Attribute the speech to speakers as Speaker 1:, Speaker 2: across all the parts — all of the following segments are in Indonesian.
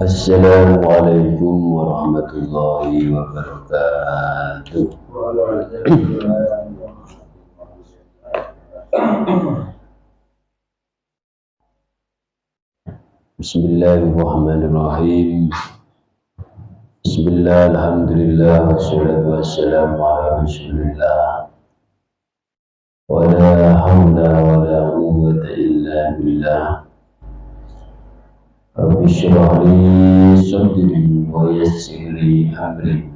Speaker 1: Assalamualaikum warahmatullahi wabarakatuh. Bismillahirrahmanirrahim. Bismillah, alhamdulillah, wassalatu wassalamu ala rasulillah. Wa la hawla wa la quwwata illa billah. Rabbi shrah li sadri wa yassir li amri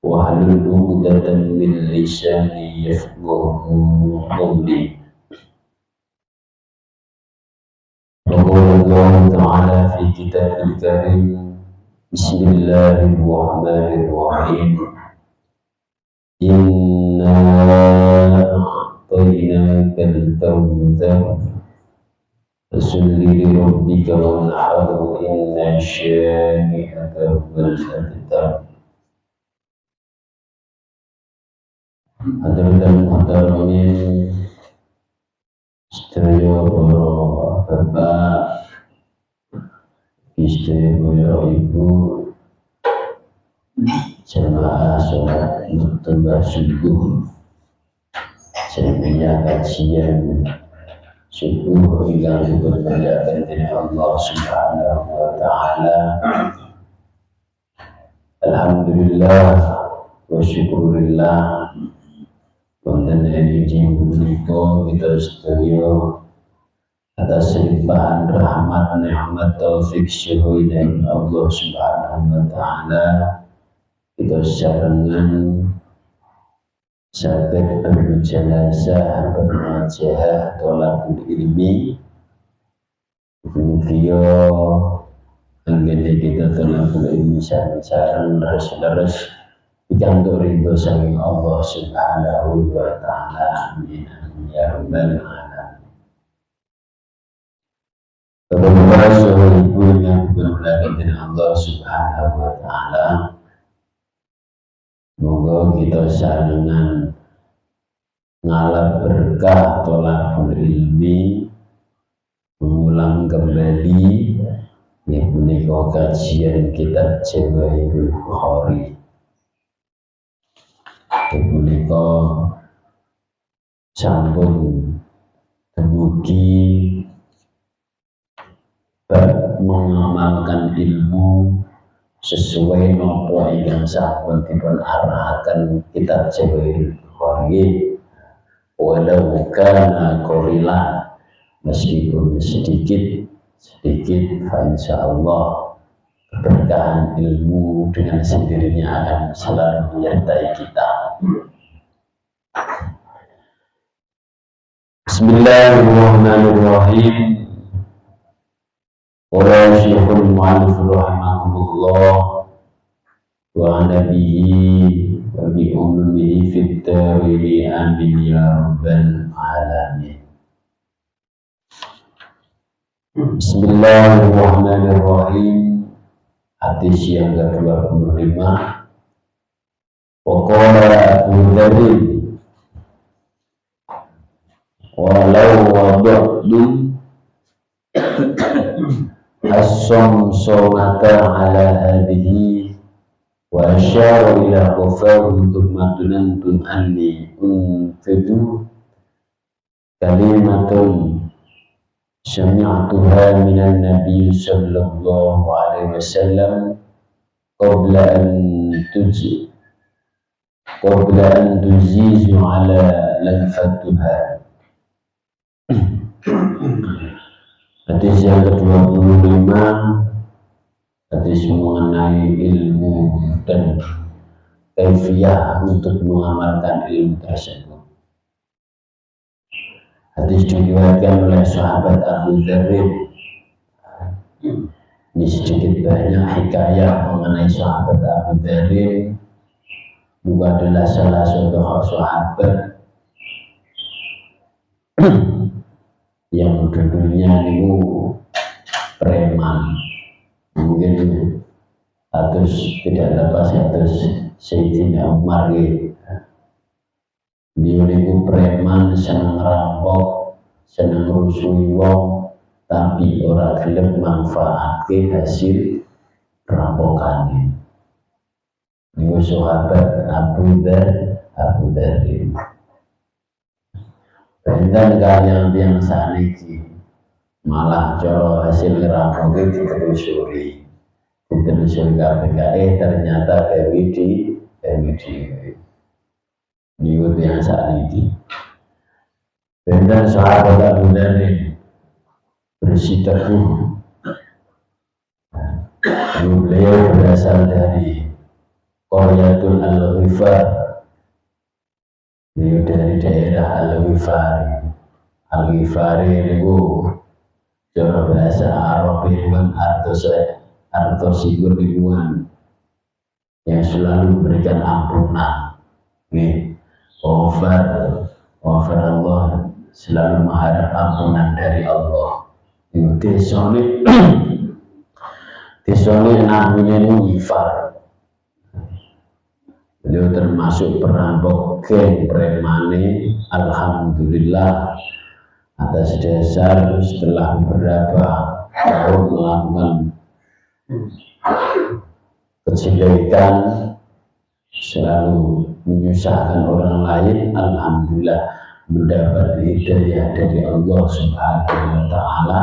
Speaker 1: wahlul 'uqdatam min lisani yafqahu qawli. Qala Allah Ta'ala fi kitabil karim. Bismillahirrahmanirrahim. Inna a'tainakal kautsar fasalli li rabbika wanhar inna syani'aka huwal abtar. Hadirin hadirin sedaya para bapak, istri, para ibu, jemaah sholat muttabah subuh, jamiah kajian subuh yang diberkahi oleh Allah Subhanahu wa Ta'ala. Alhamdulillah wa syukurillah. Wonten ing menika kita sedaya atas limpahan rahmat nikmat taufik syuhud Allah Subhanahu wa Ta'ala, kita sarengan saged bermujalasah bermujahadah thalabul ilmi. Mugia anggene kita thalabul ilmi sareng leres-leres pikantuk ridho saking Allah Subhanahu wa Ta'ala. Amin ya rabbal alamin. Bapak saudara ibu yang diberkahi dengan Allah Subhanahu wa Ta'ala, moga kita sarengan ngalap berkah thalabul ilmi, mengulang kembali menika kajian kitab Jawahirul Bukhari. Menika sampun dumugi mengamalkan ilmu sesuai nopo ingkang sampun dipun arahaken kitab Jawahirul Bukhari. Walau kana qalilan, meskipun sedikit insyaallah keberkahan ilmu dengan sendirinya akan selalu menyertai kita. Bismillahirrahmanirrahim. Qala Syekhul Mu'allif rahimahullah wa nabihi wa bi ulumihi fit tawili amin ya rabbal alamin. Bismillahirrahmanirrahim. Hadis yang ke-25. Waqala Abu Dzar, walau wada'tum as-samsumata ala hadhihi wa asyara ila qafahu thumma tunantum anni unfidu kalimatun sami'tuha minan nabiy sallallahu alaihi wasallam qabla an tuzizu ala lanfatuha. Hadis yang ke-25, hadis mengenai ilmu dan kaifiyah untuk mengamalkan ilmu tersebut. Hadis diriwayatkan oleh sahabat Abu Dzar. Ini sedikit banyak hikayah mengenai sahabat Abu Dzar. Bukan adalah salah satu sahabat yang dulunya itu preman, mungkin atus tidak lepas atus Sayyidina Umar gitu. Dia itu preman, senang rampok, senang rusuhi wong, tapi ora gelem manfaatke hasil rampokane. Niku sahabat Abu Dzar. Benten kalian yang saniki malah cara hasil rampoke ditelusuri KPK ternyata Dewi niku yang saniki. Benten sahabat Abu Dzar bersiteguh. Beliau berasal dari Qaryatul Al-Ghifar. Beliau dari daerah Al-Ghifari itu cara bahasa Arab itu kan artosipun ribuan yang selalu memberikan ampunan. Over Allah, selalu mengharap ampunan dari Allah. Itu desone namanya itu Ghifar. Beliau termasuk perampok geng premane. Alhamdulillah atas dasar setelah beberapa tahun melakukan kejelekan, selalu menyusahkan orang lain, alhamdulillah mendapat hidayah dari Allah Subhanahu wa Ta'ala.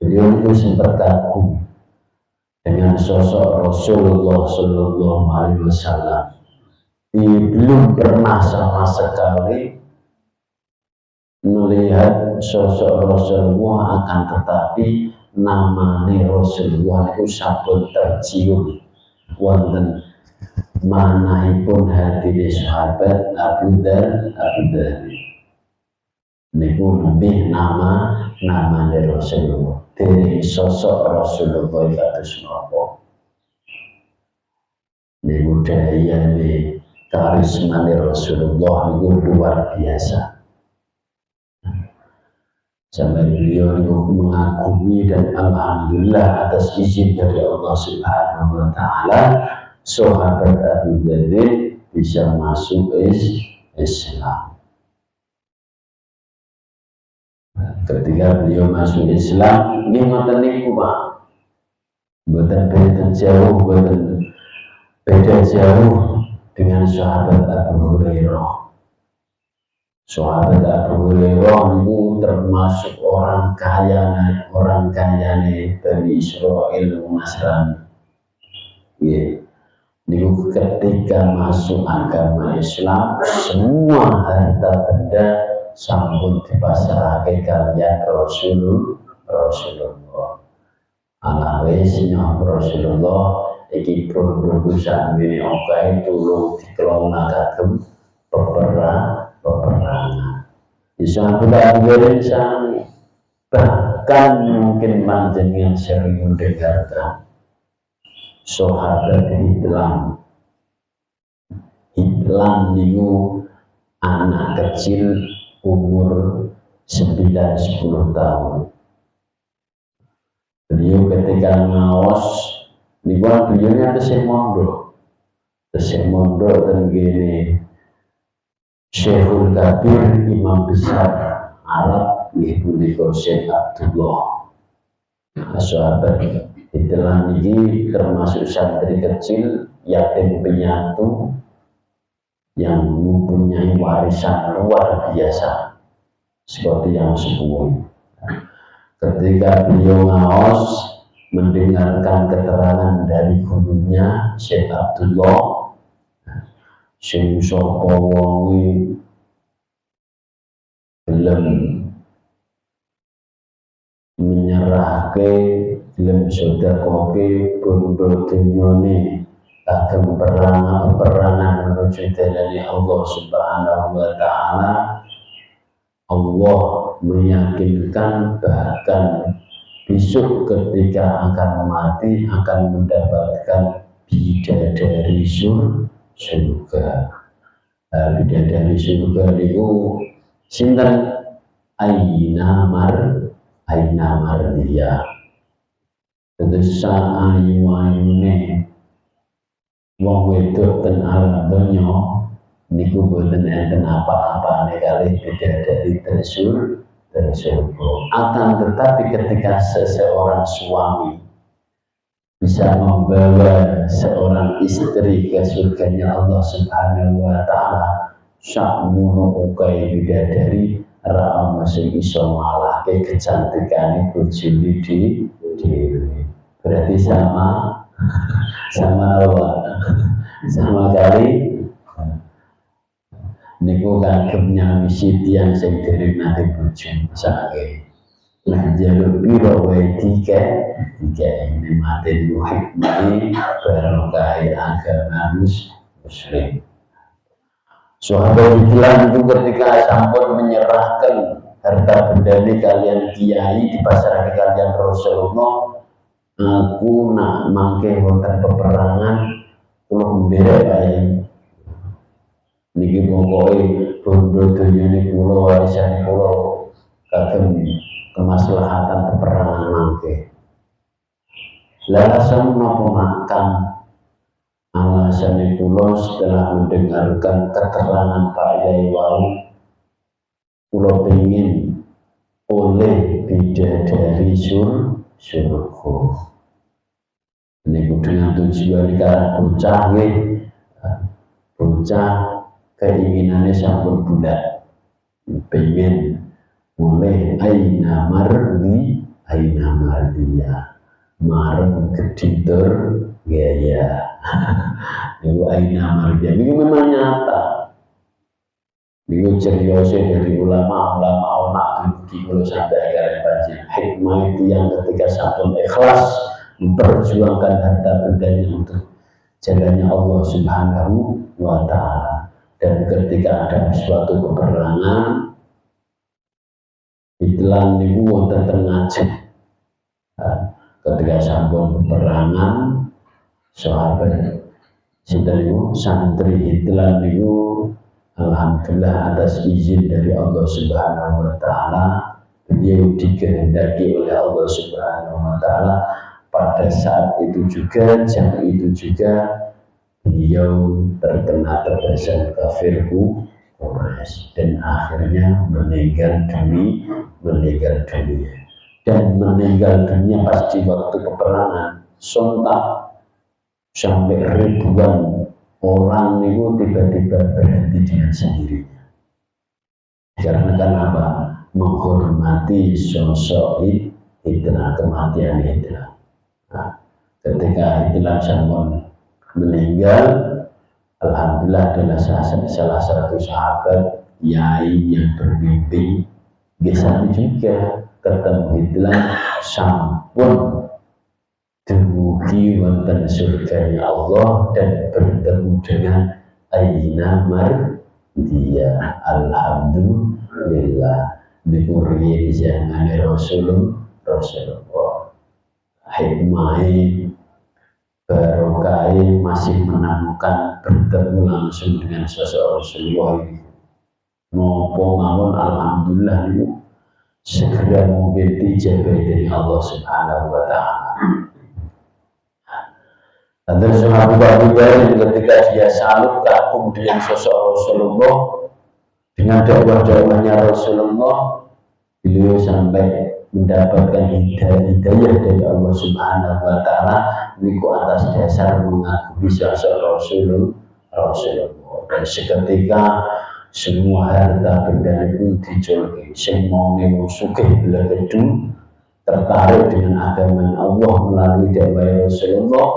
Speaker 1: Beliau itu sempat kagum dengan sosok Rasulullah Sallallahu Alaihi Wasallam. Belum pernah sama sekali melihat sosok Rasulullah, akan tetapi namanya Rasulullah itu sampun tercium wonten manahipun hati sahabat Abu Dzar. Niku lebih nama Rasulullah, dari sosok Rasulullah kados napa. Niku dayane karisma Rasulullah niku luar biasa. Sampai beliau mengagumi dan alhamdulillah atas izin dari Allah Subhanahu wa Ta'ala, sahabat Abu Dzar bisa masuk Islam. Ketika beliau masuk Islam, ini ngoten niku Pak, mboten beda jauh dengan sahabat Abu Hurairah. Sahabat Abu Hurairah itu termasuk orang kaya Bani Israel Nasrani. Niku ketika masuk agama Islam, semua harta benda sampun dipasrahke kalian Rasulullah. Ana wis nyuwun Rasulullah iki produk sakmene oke tulung dikelonakaken peperangan. Bisa benar-benar sami. Bahkan mungkin panjenengan sering mendengarkan sahabat Hitlam niku anak kecil umur 9-10 tahun. Beliau ketika ngaos niku beliau tesih mondok tenggene Syekhul Kabir, Imam Besar Arab, yaitu Syekh Abdullah. Sahabat Hitlam ini termasuk santri kecil, yatim piatu, yang mempunyai warisan luar biasa, seperti yang sepuh. Ketika beliau ngaos mendengarkan keterangan dari gurunya Syekh Abdullah, sing sapa wonge gelem menyerahke, gelem sedekahke bondo dunyane kagem peperangan menuju dalane Allah Subhanahu wa Ta'ala, Allah meyakinkan bahkan besok ketika akan mati akan mendapatkan bidadari surga. Bidadari surga itu sinten? Aina Mardia. Terus ayu-ayune wong wedok ten alam donya niku boten enten apa-apane kalih bidadari dari surga. Akan tetapi ketika seseorang suami bisa membawa seorang istri ke surganya Allah Subhanahu wa taala, sakmono ukai bidadari ra masih iso ngalahke kecantikane bojone dhewe. Berarti sama apa? Sama kali niku kagem nyamisi tiyang sing dereng nate bojo sakake. Lah jaluk piro wae tiga ini mati di hikmah barokah agama muslim. Sahabat bilang itu ketika sampun menyerahkan harta benda ini kalian kiai di pasar kalian Rasulullah, aku nak mangke wonten peperangan kula nderek kaya niki pokoke bondo dunyane kula warisan kula kagem kemaslahatan peperangan mangke. Alasan menapa makan? Alasan kula setelah mendengarkan keterangan Pak Yai wau, kula pengen oleh bidadari surga. Niku dengan tujuan karena bocah nggih, bocah keinginannya sampun bulat, pengen oleh aina mardiya marem keditur gaya. Niku aina mardiya niku memang nyata. Niku ceriyose dari ulama-ulama onak dugi kula sampai kalian panjen hikmah itu yang ketika sampun ikhlas memperjuangkan harta bendanya untuk jalannya Allah Subhanahu wa taala, dan ketika ada suatu peperangan Itlan niku wonten teng Aceh. Ketika sampun peperangan, sahabat sinten niku santri Itlan niku alhamdulillah atas izin dari Allah Subhanahu wa taala, beliau dikehendaki oleh Allah Subhanahu wa taala pada saat itu juga, jam itu juga beliau terkena tebasan kafir Quraisy dan akhirnya meninggal dunia. Dan meninggal dunia pas di waktu peperangan, sontak sampai ribuan orang itu tiba-tiba berhenti dengan sendirinya. Karena kan apa? Menghormati sosok Hitler, kematian Hitler. Nah, ketika Hitler sampun meninggal, alhamdulillah adalah salah satu sahabat Yai yang bermimpi bisa juga ketemu Hitler sampun dumugi wonten surganya Allah dan bertemu dengan aina mardiya. Alhamdulillah niku riyen zamane Rasulullah hikmah barokah masih menemukan bertemu langsung dengan sosok Rasulullah. Nopo mawon alhamdulillah niku segera mungkin dijabah dari Allah Subhanahu wa taala. Dan Abu Bakar ketika dia salut kagum dengan sosok Rasulullah, dengan dakwah-dakwahnya Rasulullah, beliau sampai mendapatkan hidayah dari Allah Subhanahu wa taala niku atas dasar mengagumi sosok Rasulullah. Dan seketika semua harta benda itu dijolki, semua wong sugih bela gedung tertarik dengan agama Allah melalui dakwah Rasulullah,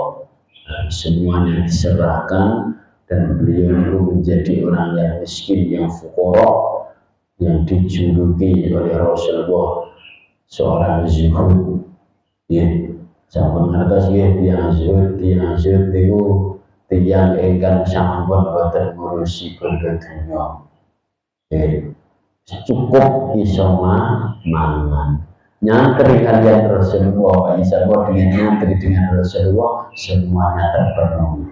Speaker 1: semuanya diserahkan dan beliau itu menjadi orang yang miskin, yang fuqara, yang dijuluki oleh Rasulullah seorang zuhud. Ya, sampun ngertos ya, tiang zuhud itu tiang ingkang sampun boten ngurusi bondo dunya. Cukup iso mangan. Nyantri kalian Rasulullah, insya Allah dengan nyantri dengan Rasulullah semuanya terpenuhi.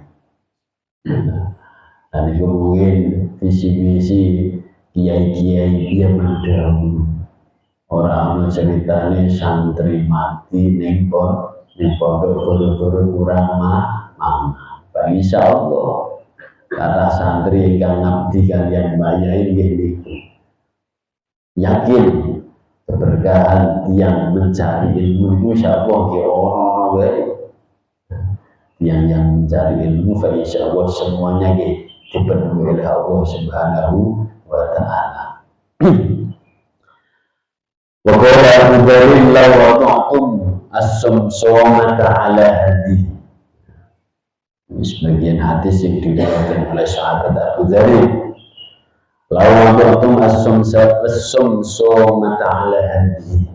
Speaker 1: Dan itu mungkin visi-visi kiai-kiai dia mendahulu. Orang ceritanya santri mati ning pondok guru-guru kurang mangan. Insya Allah kata santri ingkang ngabdi kalian bayahi nggih niku. Yakin keberkahan yang mencari ilmu itu insyaallah ki orang wae. Yang mencari ilmu fa insyaallah semuanya dipenuhi oleh Allah Subhanahu wa taala. Wa qala Abu Dzar law wada'tum as-sumsumata ala hadi. Sebagian hadis yang diriwayatkan oleh sahabat Abu Dzar, law wada'tum as-sumsumata ala hadi.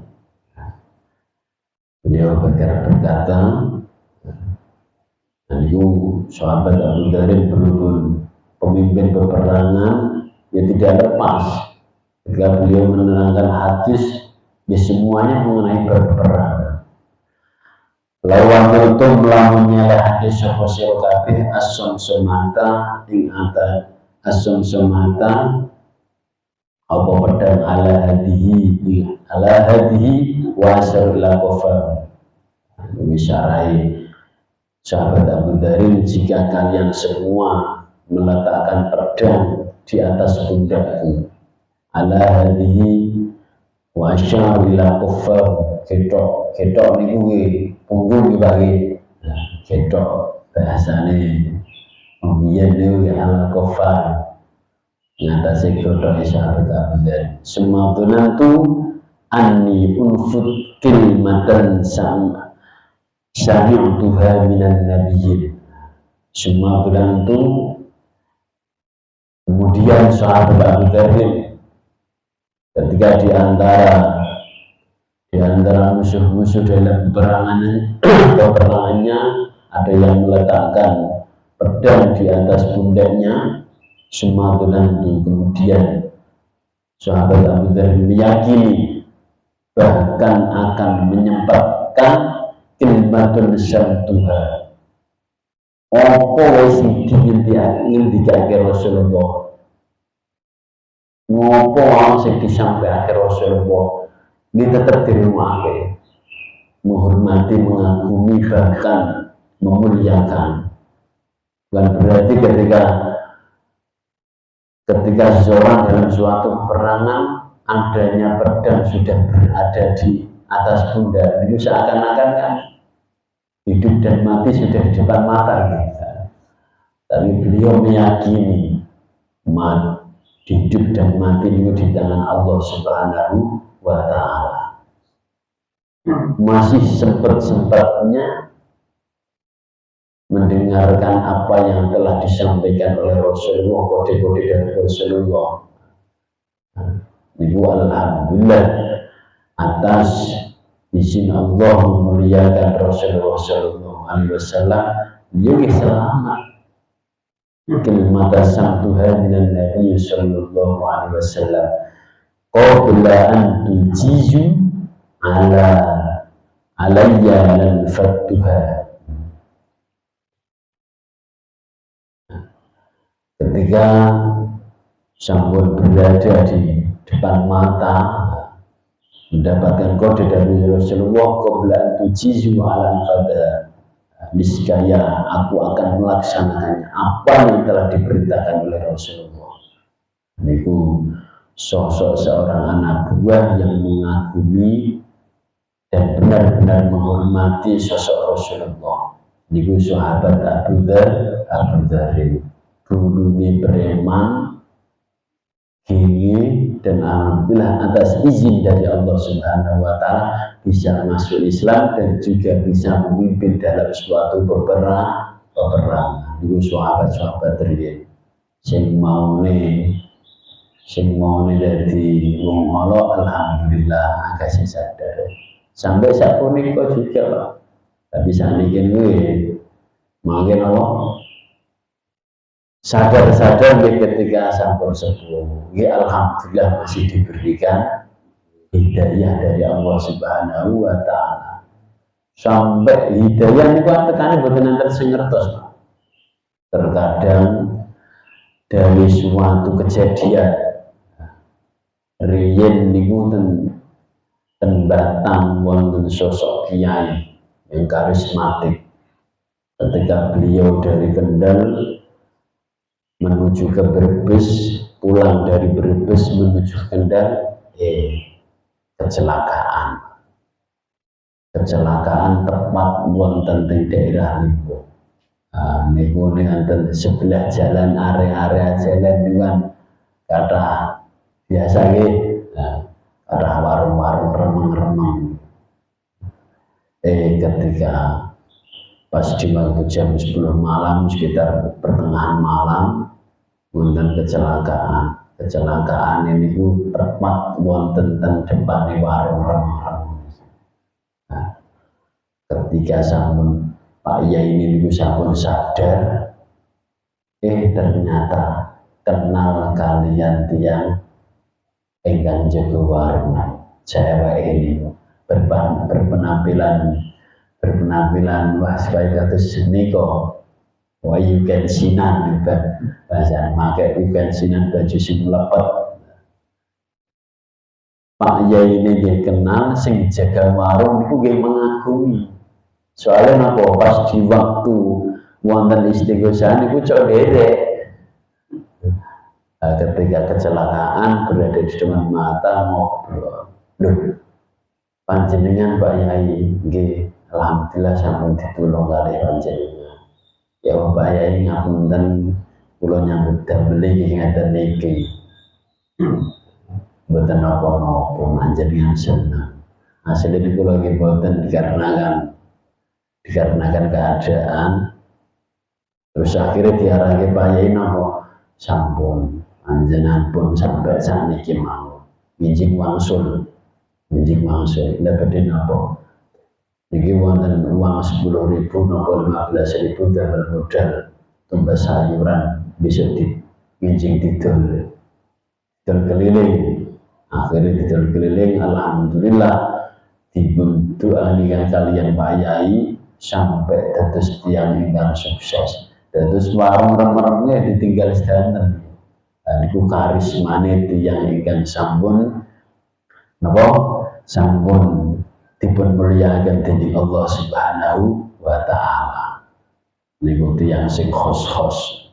Speaker 1: Beliau berkata, dan itu sahabat Abu Dzar berhubung pemimpin peperangan yang tidak lepas ketika beliau menerangkan hadis ya semuanya mengenai berperang. Lawan itu melamunnya hadis sosial kabeh as-sumsumata ing ata as-sumsumata apa pedang ala hadihi wa asar lakofa. Wisyarai sahabat Abu Dzar, jika kalian semua meletakkan pedang di atas pundakku ala hadihi wa asyar ila kuffar, ketok niku punggung dibagi ketok bahasane biyen niku ala kuffar ngatasi ketok sahabat Abu Dzar. Semadunantu anni unfut kilmatan sami'tuha minan nabiyyin. Semadunantu kemudian sahabat Abu Dzar ketika di antara musuh-musuh dalam peperangannya ada yang meletakkan pedang di atas pundaknya, semadunantu kemudian sahabat Abu Dzar meyakini bahkan akan menyempatkan kalimatun syamtuha apa wis ngendikake Rasulullah, ngopo sing disampaikan Rasulullah ini tetap dirumahke, menghormati, mengagumi, bahkan memuliakan. Bukan berarti ketika seseorang dalam suatu peperangan adanya pedang sudah berada di atas pundak, itu seakan-akan kan hidup dan mati sudah di depan mata gitu. Tapi beliau meyakini hidup dan mati itu di tangan Allah Subhanahu wa ta'ala. Masih sempat-sempatnya mendengarkan apa yang telah disampaikan oleh Rasulullah, kode-kode dari Rasulullah. Ibu alhamdulillah atas izin Allah memuliakan Rasulullah Sallallahu Alaihi Wasallam, beliau selamat. Kalimat samtuha minan Nabi Sallallahu Alaihi Wasallam qabla an tujizu alayya lan fattuha. Ketika sampun berada di depan mata mendapatkan kode dari Rasulullah qabla an tujizu alan fadha, niscaya aku akan melaksanakannya apa yang telah diperintahkan oleh Rasulullah. Niku sosok seorang anak buah yang mengagumi dan benar-benar menghormati sosok Rasulullah. Niku sahabat Abu Dzar dulunya preman kini, dan alhamdulillah atas izin dari Allah Subhanahu wa ta'ala bisa masuk Islam dan juga bisa memimpin dalam suatu peperangan. Itu sahabat-sahabat riyen sing maune dari wong Allah, alhamdulillah kasih sadar. Sampai saat punika juga Pak. Tapi saniki kuwi mangke Allah sadar ketika sampun sepuh, ya alhamdulillah masih diberikan hidayah dari Allah Subhanahu wa ta'ala. Sampai hidayah ini kan tekannya buatan nanti sing ngertos Pak. Terkadang dari suatu kejadian riyen niku ten Batam wonten sosok kiai yang karismatik. Ketika beliau dari Kendal menuju ke Brebes, pulang dari Brebes menuju Kendal, kecelakaan. kecelakaan tepat wonten teng daerah niku. Niku wonten sebelah jalan area-area jalan niku kata biasa nggih. Ada warung-warung remeng-remeng. Ketika pas di waktu jam 10 malam, sekitar pertengahan malam, wonten kecelakaan. Kecelakaan ini ku tepat wonten teng depan warung remeng-remeng. Ketika sampun Pak Yai ini niku sampun sadar, ternyata kenal kalian tiang ingkang jaga warung cewek ini berpenampilan wah supaya kados niko wah you can sinan bahasa make you can sinan baju sing lepet. Pak Yai ini dia kenal sing jaga warung niku nggih mengagumi. Soalnya napa pas di waktu wonten istighosa niku cok derek. Ketika kecelakaan berada di depan mata ngobrol. Loh, panjenengan Pak Yai nggih alhamdulillah sampun ditulung kali panjenengan. Ya Pak Yai ngapunten kula nyambut damel iki ngaten niki. Mboten napa-napa panjenengan seneng. Asline kula nggih mboten dikarenakan keadaan. Terus akhirnya diarahke Pak Yai napa sampun panjenengan pun sampai saniki mau minjing wangsul ndak badhe napa niki wonten uang 10.000 napa 15.000 damel modal tumbas sayuran bisa minjing didol keliling. Akhirnya didol keliling, alhamdulillah dibentuk kalian Pak Yai sampai dados tiang ingkang sukses. Dados warung remeng-remenge ditinggal sedanten. Niku karismane tiyang ingkang sampun napa sampun dipun mulyakaken dening Allah Subhanahu wa taala. Niku tiyang sing khos-khos.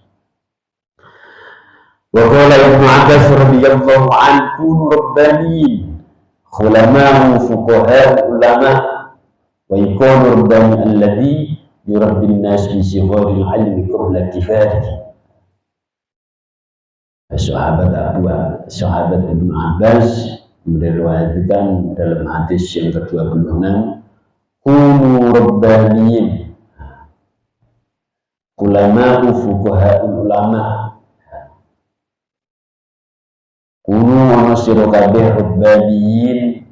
Speaker 1: Wa qala Ibnu Abbas radhiyallahu anhu rabbani khulama fuqaha ulama wa yakunu rabbani alladhi yurabbi an-nas bi sigharil ilmi qabla kifarihi. Sahabat Ibnu Abbas meriwayatkan dalam hadis yang ke-26, kunu rabbaniyin ulama fuqahaul ulama, kunu ana sira kabeh rabbaniyin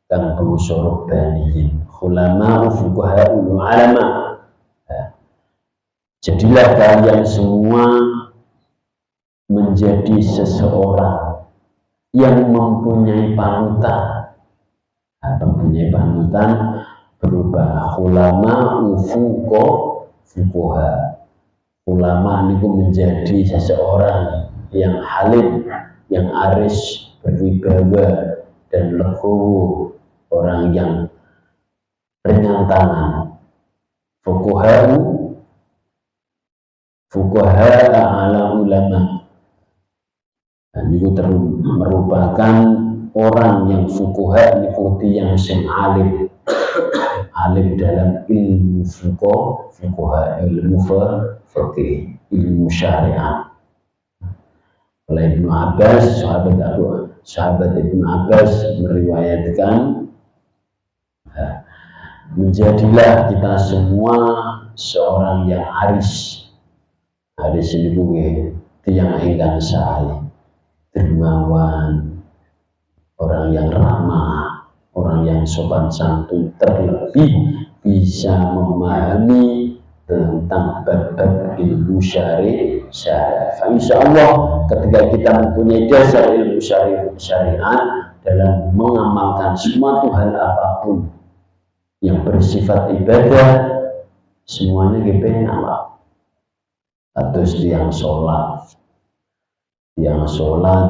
Speaker 1: kang bangsa rabbaniyin ulama fuqahaul ulama. Jadilah kalian semua menjadi seseorang yang mempunyai panutan. Berupa ulama fuqaha. Ulama itu menjadi seseorang yang halim, yang aris, berwibawa dan legowo, orang yang ringan tangan. Fuqaha ala ulama. Itu merupakan orang yang fuqaha nifuti yang sing alim dalam ilmu fuqaha, ilmu fikih, ilmu syariat. Oleh Ibnu Abbas, sahabat Ibnu Abbas meriwayatkan, menjadilah kita semua seorang yang aris. Aris ini tiang ingkang sae, dermawan, orang yang ramah, orang yang sopan santun, terlebih bisa memahami tentang bab-bab ilmu syariat. Insya Allah ketika kita mempunyai dasar ilmu syariat dalam mengamalkan suatu hal apapun yang bersifat ibadah, semuanya kita enak. Atau yang sholat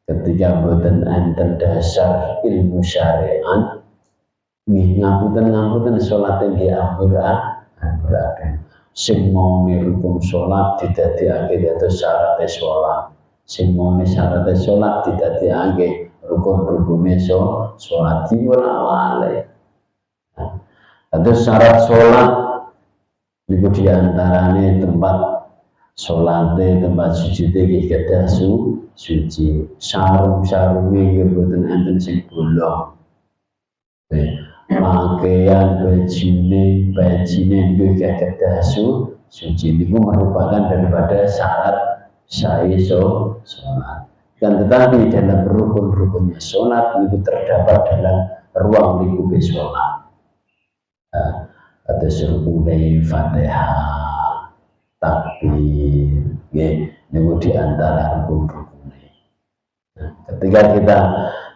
Speaker 1: ketika boten enten dasar ilmu syariat ngapunten sholat nggih amburaken sing maune rukun sholat didadekake dados syarat sholat, sing maune syarat sholat didadekake rukun-rukune sholat diwala-wale. Terus syarat sholat itu diantaranya tempat sholatnya, tempat sujudnya kita suci. Sarung-sarungnya kebetulan enten sing bolong. Pakaian bajine itu kita suci. Itu merupakan daripada syarat syai sholat. Dan tetapi dalam rukun-rukunnya sholat itu terdapat dalam ruang lingkup sholat. Ada rukun Fatihah, takbir, itu di antara rukun-rukunnya. Ketika kita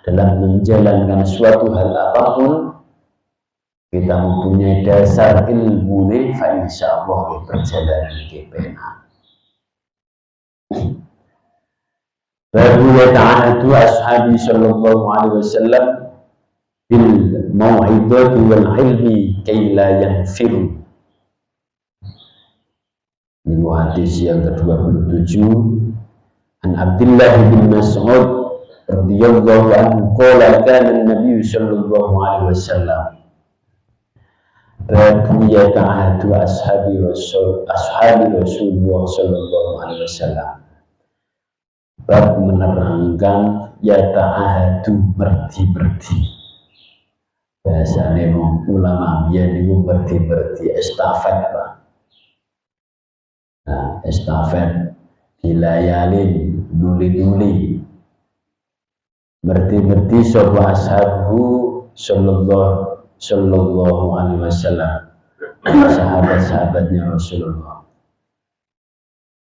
Speaker 1: dalam menjalankan suatu hal apapun, kita mempunyai dasar ilmu nih, insya Allah perjalanan kita. Baru ta'ahadu ashabi sallallahu alaihi wasallam bil mau'idati wal ilmi kay la yanfiru. Ini hadis yang ke-27 an Abdullah bin Mas'ud radhiyallahu anhu qala kana an-nabiy sallallahu alaihi wasallam babu yata'ahadu ashabi Rasulullah sallallahu alaihi wasallam. Bab menerangkan yata'ahadu berdi-berdi. Bahasanya ulama biyen niku berdi-berdi estafet, Pak. Nah, estafet dilayalin nuli-nuli. Berdi-berdi sapa ashabu sallallahu alaihi wasallam. Sahabat-sahabatnya Rasulullah.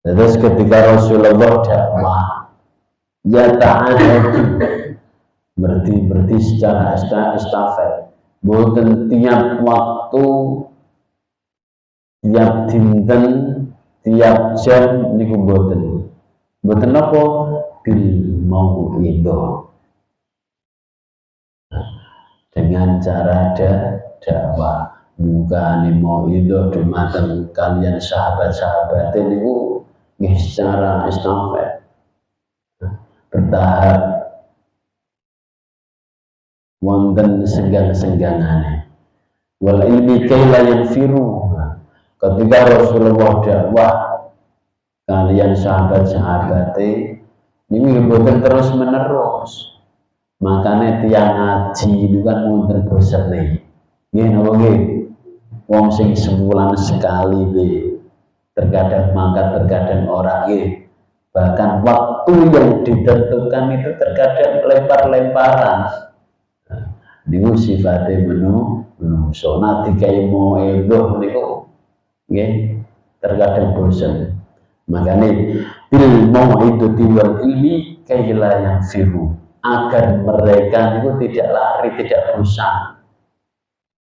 Speaker 1: Terus ketika Rasulullah dakwah yata'ahadu berdi secara estafet, boten tiap waktu, tiap dinten, tiap jam niku boten apa bil mau'idhah, dengan cara dakwah bukan mau'idhah dumateng kalian sahabat-sahabat niku nggih secara estafet bertahap wonten senggang-senggangane. Wal ilmi kaila yanfiru. Ketika Rasulullah dakwah kalian sahabat-sahabate ini boten terus menerus. Makanya tiang ngaji itu kan wonten bosane. Nggih napa nggih? Wong sing sebulan sekali terkadang mangkat terkadang ora nggih. Bahkan waktu yang ditentukan itu terkadang lempar-lemparan. Niku sifatnya menungso. Nah dikai mau'idhah niku nggih terkadang bosan. Makanya bil mau'idhati wal ilmi kaila yanfiru, agar mereka niku tidak lari, tidak bosan.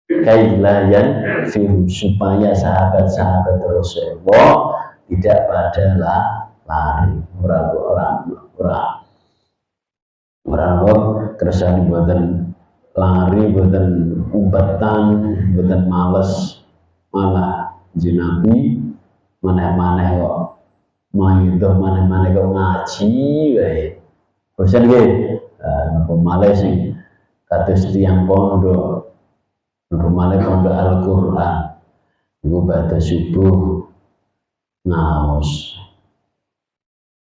Speaker 1: Kaila yanfiru, supaya sahabat-sahabat Rasulullah tidak pada lari, orang kersane buatan lari, buatan umpatan, buatan males, malah jinabi maneh-maneh kok maido, maneh-maneh kok ngaji wae. Bosan nggih, napa malih sing kados tiyang pondok, napa malih pondok Al-Qur'an iku badhe subuh ngaos.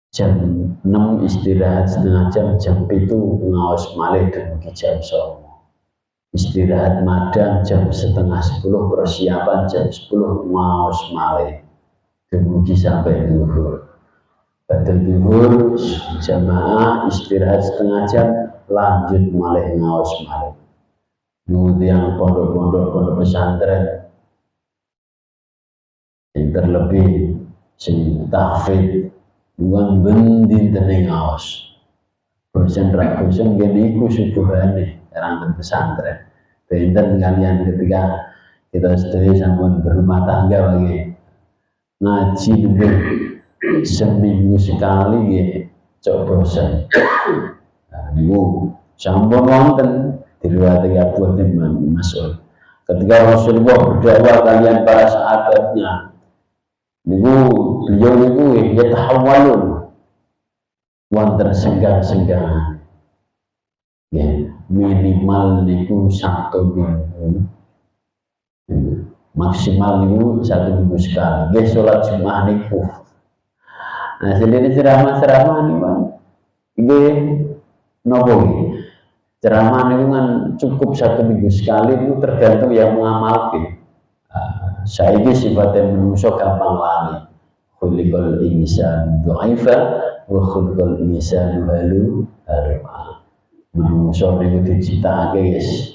Speaker 1: Jam 6 istirahat setengah jam 7 ngaos malih dumugi jam 9. Istirahat madang jam setengah 10, persiapan jam 10 ngaos malih dumugi sampai zuhur. Pada zuhur jamaah istirahat setengah jam, lanjut malih ngaos malih. Yang pondok pesantren yang terlebih sing tahfidz bukan bendin teneng ngaos. Bosan rak bosan gini iku subuhane orang pesantren. Benten kalian ketika kita sedaya sampun berumah tangga bagi ngaji lebih seminggu sekali ya cok bosan. Nah, niku sampun wonten diriwayatake Abu Imam Mas'ud. Ketika Rasulullah berdakwah kalian para sahabatnya, niku beliau niku ya tahawalun wonten senggang-senggangan. Ya, minimal niku 1 minggu Maksimal niku 1 minggu sekali. Nggih salat Jumat niku. Nah, sendiri ceramah-ceramah niku nggih napa nggih? Ceramah niku kan cukup 1 minggu sekali, itu tergantung yang mengamalkan. Saiki sifatnya manusia gampang lali. Khuliqal insan dha'ifa wa khuliqal insan halu'a. Manusia niku diciptakake guys.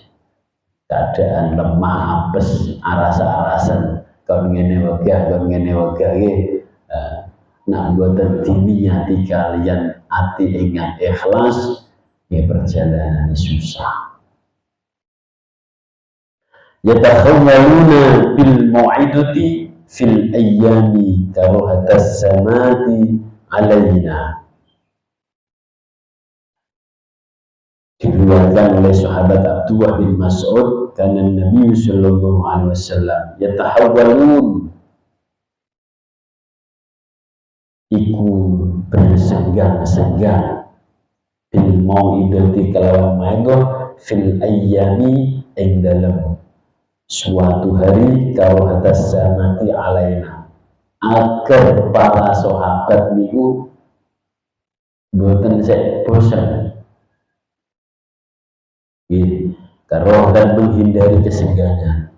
Speaker 1: Keadaan lemah, apes, arasa-arasan, kon ngene wegah nggih. Nak mboten diniati kalian ati ingat ikhlas, ya perjalanan susah. Yatakhawwaluna bil mu'idati fil ayyami karuhatas samati alaina. Diriwayatkan oleh sahabat Abdullah bin Mas'ud, karena Nabi sallallahu alaihi wasallam yatahawwalun, iku bersenggang-senggang bil mau'idati kalawan maido fil ayyami ing dalam suatu hari karuhatas samati alaina, agar para sahabat niku boten sek bosan karoh dan menghindari kesenggangan.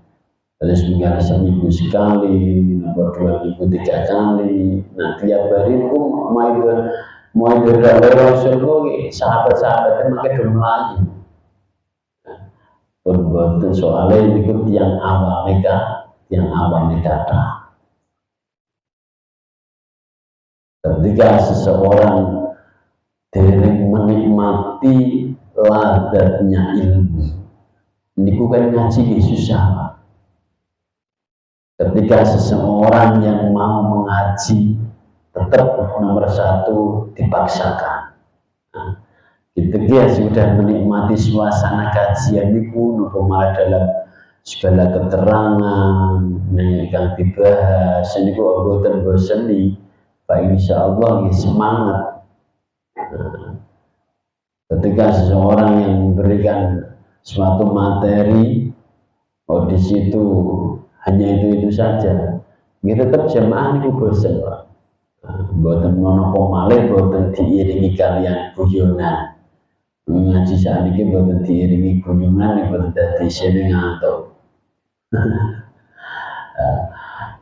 Speaker 1: Terus minggu seminggu sekali, nomor 2 minggu 3 kali. Nah tiap hari itu mau dari Rasulullah, sahabat-sahabatnya makin melayu. Pembuatan soalnya itu yang awal mereka ketika seseorang dereng menikmati ladatnya ilmu, niku kan ngaji susah. Ketika seseorang yang mau mengaji tetap nomor 1 dipaksakan. Nah, ketika sudah menikmati suasana kajian niku, nopo malah dalam segala keterangan yang dibahas, niku boten boseni, Pak insyaallah semangat. Nah, ketika seseorang yang memberikan suatu materi, di situ hanya itu saja, kita tetap jemaah niku bosan, Pak. Boten monopo malih, boten diiringi kalian guyonan. Ngaji saat ini boten diiringi guyonan, boten dadi sene ngantuk.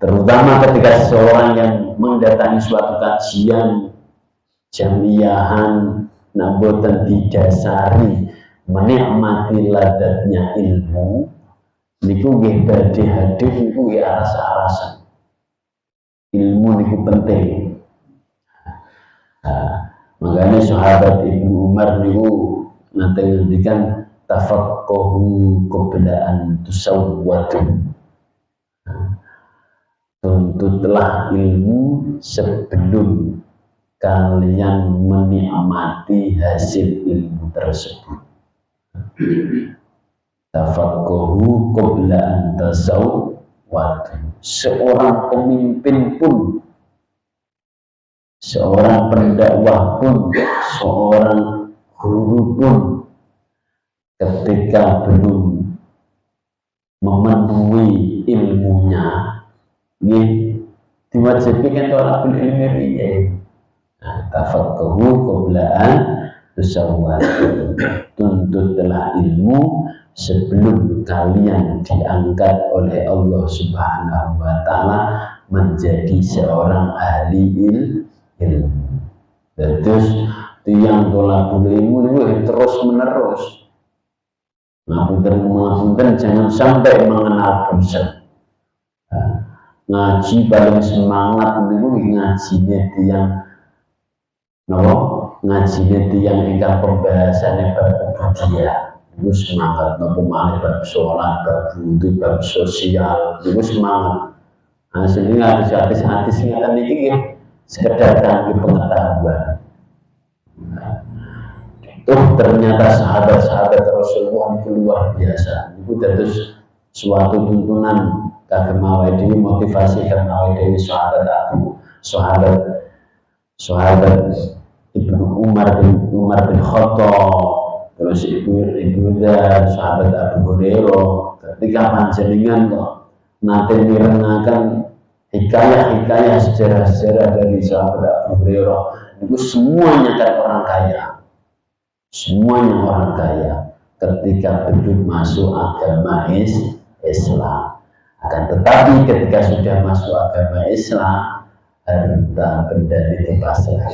Speaker 1: Terutama ketika seseorang yang mendatangi suatu kajian jamiahan, nah boten didasari menikmati ladatnya ilmu, niku nggih badhe hadir niku nggih aras-arasan. Ilmu niku penting. Makanya sahabat Ibnu Umar niku nate ngendikan tafaqquhu qabla an tusawwadu. Tuntutlah ilmu sebelum kalian menikmati hasil ilmu tersebut. Tafaqquhu qabla an tasawwadu. Seorang pemimpin pun, seorang pendakwah pun, seorang guru pun, ketika belum memenuhi ilmunya, diwajibkan tolakul ilmi riya. Tafaqquhu qabla an tusawwadu. Tuntutlah ilmu sebelum kalian diangkat oleh Allah Subhanahu wa ta'ala menjadi seorang ahli ilmu. Terus tiang tolakul ilmu itu terus menerus. Ngapunten jangan sampai mengenal bosan. Ngaji paling semangat itu ngajinya tiang ngajinya tiang ingkang pembahasannya bab ubudiyah. Itu semangat, nopo malih bab sholat, bab wudu, bab sosial, itu semangat. Nah, sehingga hadis-hadis ngeten iki sekedar kangge pengetahuan. Ternyata sahabat-sahabat Rasulullah itu luar biasa. Itu dados suatu tuntunan kagem awake dhewe, motivasi kagem awake dhewe sahabat Ibnu Umar bin Khattab. Terus Ibnu Dzar, sahabat Abu Hurairah, ketika panjenengan kok nanti mirengaken hikayah-hikayah sejarah-sejarah dari sahabat Abu Hurairah itu semuanya kan orang kaya, semuanya orang kaya ketika belum masuk agama Islam. Akan tetapi ketika sudah masuk agama Islam, harta benda itu pasrah.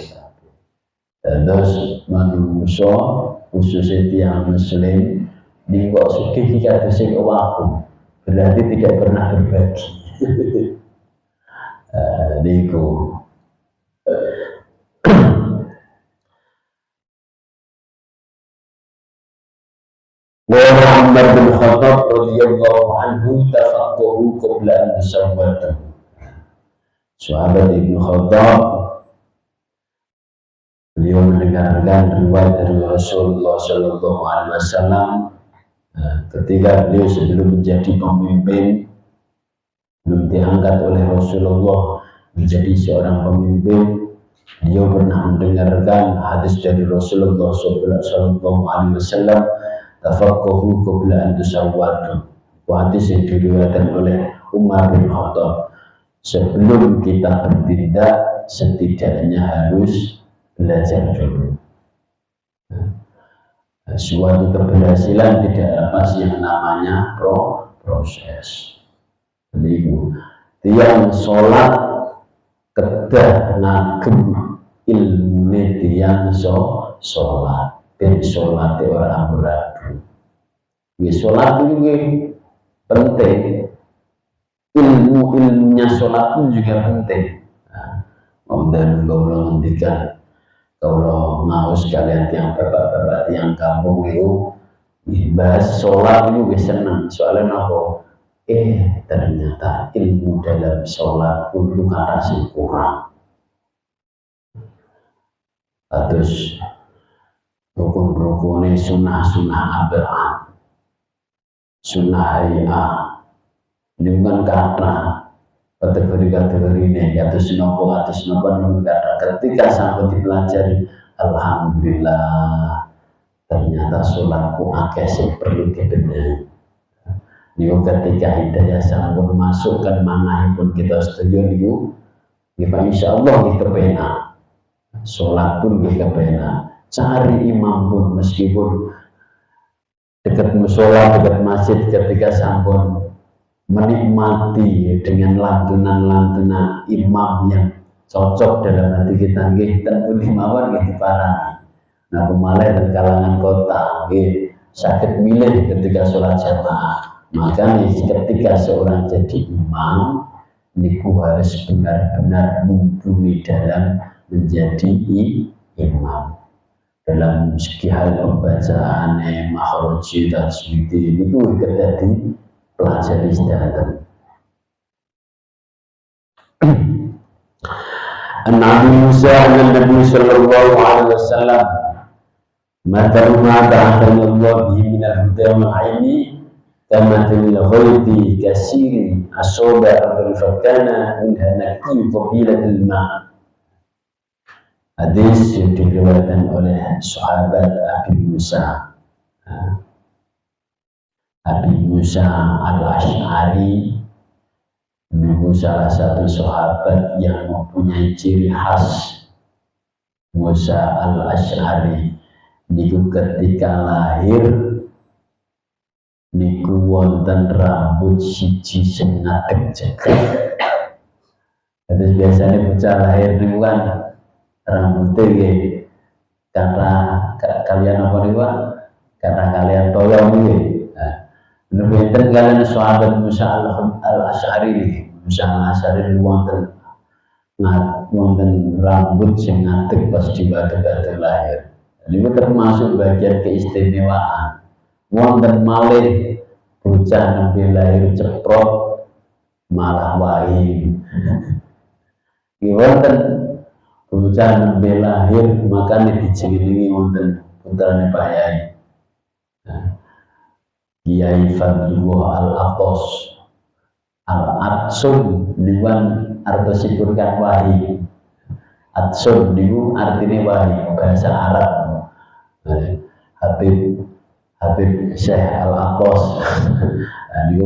Speaker 1: Terus manusia khususnya tiang Muslim di kok sugih iki sing aku berarti tidak pernah berbagi. Niku Umar bin Khattab radhiyallahu anhu tafaqahu qabla an tusawwatu. Sahabat Ibnu Khattab beliau mendengarkan riwayat dari Rasulullah Shallallahu Alaihi Wasallam ketika beliau sebelum menjadi pemimpin, belum diangkat oleh Rasulullah menjadi seorang pemimpin, beliau pernah mendengarkan hadis dari Rasulullah Shallallahu Alaihi Wasallam, tafaqahu qabla an tusawwatu. Hadis yang diriwayatkan oleh Umar bin Khattab, sebelum kita bertindak setidaknya harus belajar dulu. Suatu keberhasilan tidak lepas yang namanya proses. Jadi tiang sholat kedah ngagem ilmu tiang sholat dan sholat orang berabu. Sholat itu penting, ilmunya sholat pun juga penting. Dan kalau ngendikan, kalau mau sekalian tiang bapak-bapak tiang kampung itu bahas sholat itu senang, soalnya apa? Ternyata ilmu dalam sholat pun masih kurang. Terus rukun-rukunnya sunnah-sunnah abad, sunnah hayah, ini bukan kata kategori-kategori ini, atas nopo ketika sampai dipelajari, alhamdulillah ternyata sholatku akeh sing perlu dibenahi. Niku ketika hidayah sampun masukkan mana pun kita setuju niku, insya Allah kita kepenak. Sholat pun kita kepenak. Cari imam pun meskipun dekat musola, dekat masjid, ketika sampun menikmati dengan lantunan-lantunan imam yang cocok dalam hati kita, dan pun mawon nggih diparani. Nah, pemalai dan kalangan kota sakit milih ketika sholat jamaah. Maka ketika seorang jadi imam, niku harus benar-benar mumpuni dalam menjadi imam. Dalam segi hal pembacaan, makhraj dan sebagainya, niku kedah dipelajari sedanten. Nabi Musa dan Nabi Sallallahu Alaihi Wasallam, mata ma ba'athani Allah bihi min al-huda wal 'ilmi kama til ghaiti kasiri asoba al-fakana min hanaki qabilatul ma'. Hadis yang diriwayatkan oleh sahabat Abi Musa al-Asy'ari, itu salah satu sahabat yang mempunyai ciri khas. Musa al-Asy'ari niku ketika lahir niku wonten rambut siji sing ngadeg jegek. Terus biasanya bocah lahir niku kan rambutnya nggih kata kalian apa niku kata kalian toyong nggih. Nubenten kalian sahabat Musa al-Asy'ari, Musa al-Asy'ari wonten rambut sing ngadeg pas diwadah lahir. Ini termasuk bagian keistimewaan. Wonten malih bocah nembe lahir ceprot malah wahim. Wonten bocah nembe lahir makanya dijenengi wonten putrane Pak Yai. Kiai Fadlullah Al-Atos Al-Atsun diwan artosipun kan wahim. Atsun niku artinya wahim bahasa Arab. Habib Syekh Al-Atos niku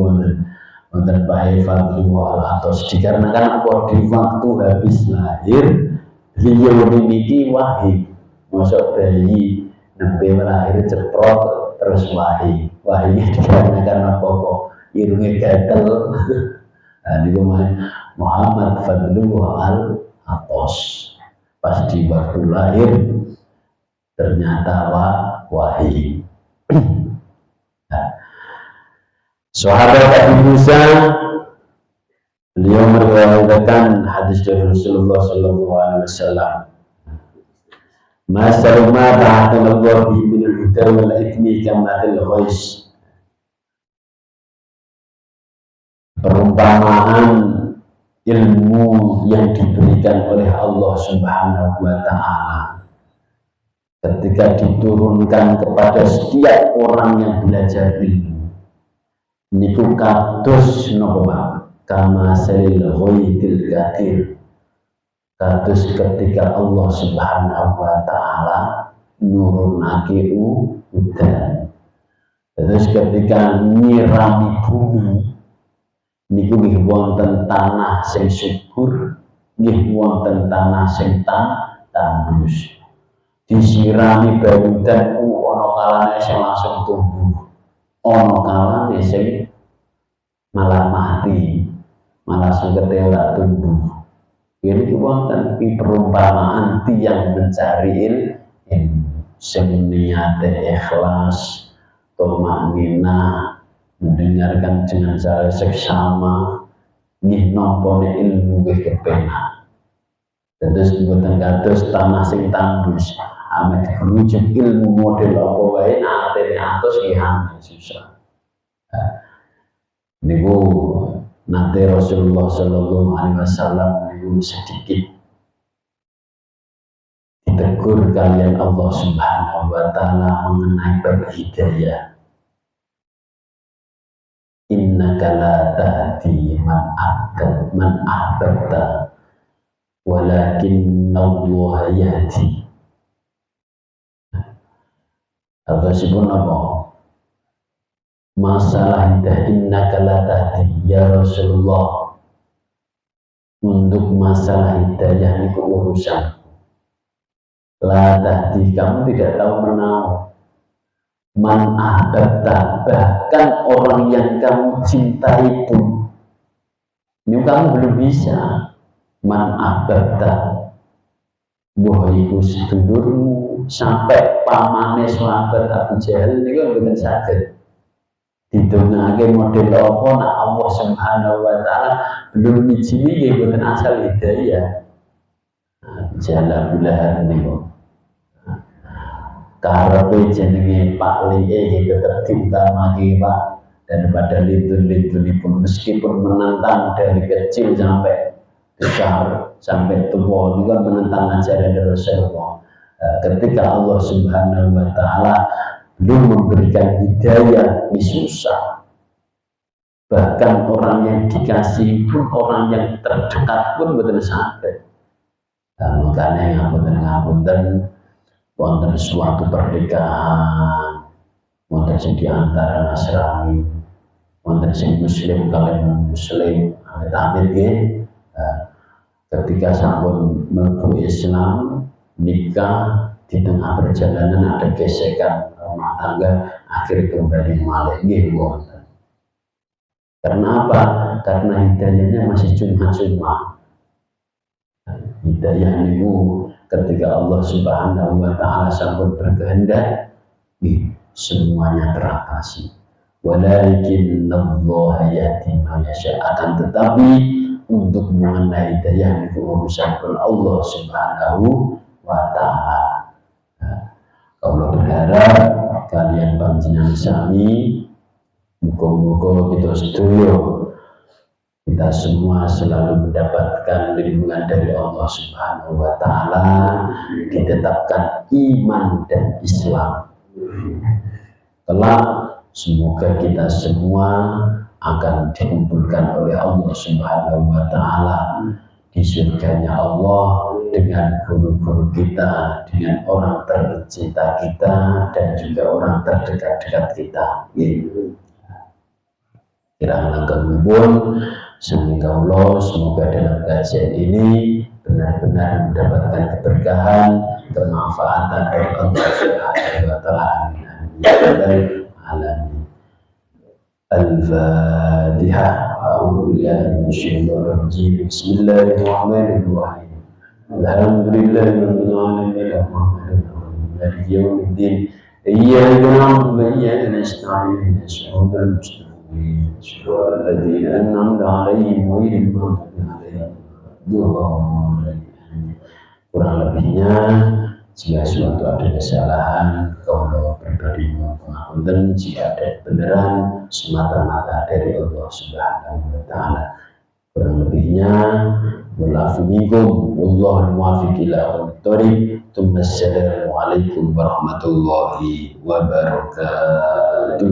Speaker 1: wonten bae fadlu al-atos dikarenakan apa di waktu habis lahir beliau niki wahid masuk bayi nembe lahir ceprot terus wahid dikarenakan apa kok irunge gatel. Nah niku Muhammad Fadlu al-Atos pas di waktu lahir ternyata wahid. Sahabat Abu Musa beliau meriwayatkan hadis dari Rasulullah Sallallahu Alaihi Wasallam. Masalah ma ta'ala Allah bi min al-huda wal ithmi kamatil ghais. Perumpamaan ilmu yang diberikan oleh Allah Subhanahu wa Ta'ala ketika diturunkan kepada setiap orang yang belajar ilmu niku kados napa kama salil ghaidil kathir, kados ketika Allah Subhanahu wa Ta'ala nurunake udan, terus ketika nyirami bumi niku nggih wonten tanah sing subur, nggih wonten tanah sing tandus, disirami barudan ana kalane sing langsung tumbuh, ana kalane sing malah mati, malah sugete ora tumbuh. Ini wonten perumpamaan tiang mencari ilmu sing niate ikhlas, tumakninah, mendengarkan dengan cara seksama, nggih nampane ilmu nggih kepenak. Terus mboten kados tanah sing tandus, amet rujuk ilmu model apa wae atene atus nggih susah. Niku nanti Rasulullah Sallallahu Alaihi Wasallam niku sedikit ditegur kalian Allah Subhanahu Wa Taala mengenai berhidayah. Innaka la tahdi man ahbabta walakin Allah yahdi. Atasipun apa? Masalah hidayah innaka la tahdi ya Rasulullah, untuk masalah hidayah niku urusan la tahdi, kamu tidak tahu menahu man ahbabta, bahkan orang yang kamu cintai pun ini kamu belum bisa. Man ahbabta bohiku sedulurmu sampai pamane sahabat Abu Jahal ini kan bukan sakit didongake model apa nak Allah Subhanahu wa Ta'ala belum izini ya bukan asal hidayah. Jala bulahan niku karepe jenenge Pak Lie tetap diutamake Pak, daripada litun-litunipun meskipun menentang dari kecil sampai besar sampai tua juga menentang ajaran Rasulullah. Ketika Allah Subhanahu wa Ta'ala belum memberikan hidayah, ini susah. Bahkan orang yang dikasih pun, orang yang terdekat pun betul sakit. Makanya ngapunten wonten suatu pernikahan, wonten sing di antara Nasrani, wonten sing Muslim kalian Muslim, amit-amit nggih. Ketika sampun mlebu Islam, nikah di tengah perjalanan ada gesekan rumah tangga, akhir kembali malih nggih wonten. Karena apa? Karena hidayahnya masih cuma-cuma. Hidayah niku ketika Allah Subhanahu wa Ta'ala sampun berkehendak, semuanya teratasi. Walakin Allah yahdi man yasha, akan tetapi untuk mengenai hidayah niku urusan Allah Subhanahu wa Ta'ala. Allah berharap kalian panjenengan sami muga-muga kita sedaya, kita semua selalu mendapatkan lindungan dari Allah Subhanahu wa Ta'ala, ditetapkan iman dan Islam. Kelak semoga kita semua akan dikumpulkan oleh Allah Subhanahu wa Ta'ala di surganya Allah dengan guru-guru kita, dengan orang tercinta kita dan juga orang terdekat-dekat kita. kirang langkung sehingga Allah semoga dalam kajian ini benar-benar mendapatkan keberkahan, kemanfaatan dari Allah Subhanahu wa taala. Amin. Alamin. Al-Fatihah. A'udzu billahi minasyaitonir rajim. Bismillahirrahmanirrahim. Alhamdulillahirabbil alamin. Maliki yaumiddin. Iyyaka na'budu wa iyyaka nasta'in. Ihdinas mustaqim. Shiratal ladzina an'amta 'alaihim ghairil maghdubi 'alaihim waladdallin. Kurang lebihnya jika suatu ada kesalahan kalau pribadi mohon jika ada beneran semata-mata dari Allah Subhanahu wa taala. Kurang lebihnya walafu minkum wallahul muwaffiq ila aqwamit thoriq. Assalamualaikum warahmatullahi wabarakatuh.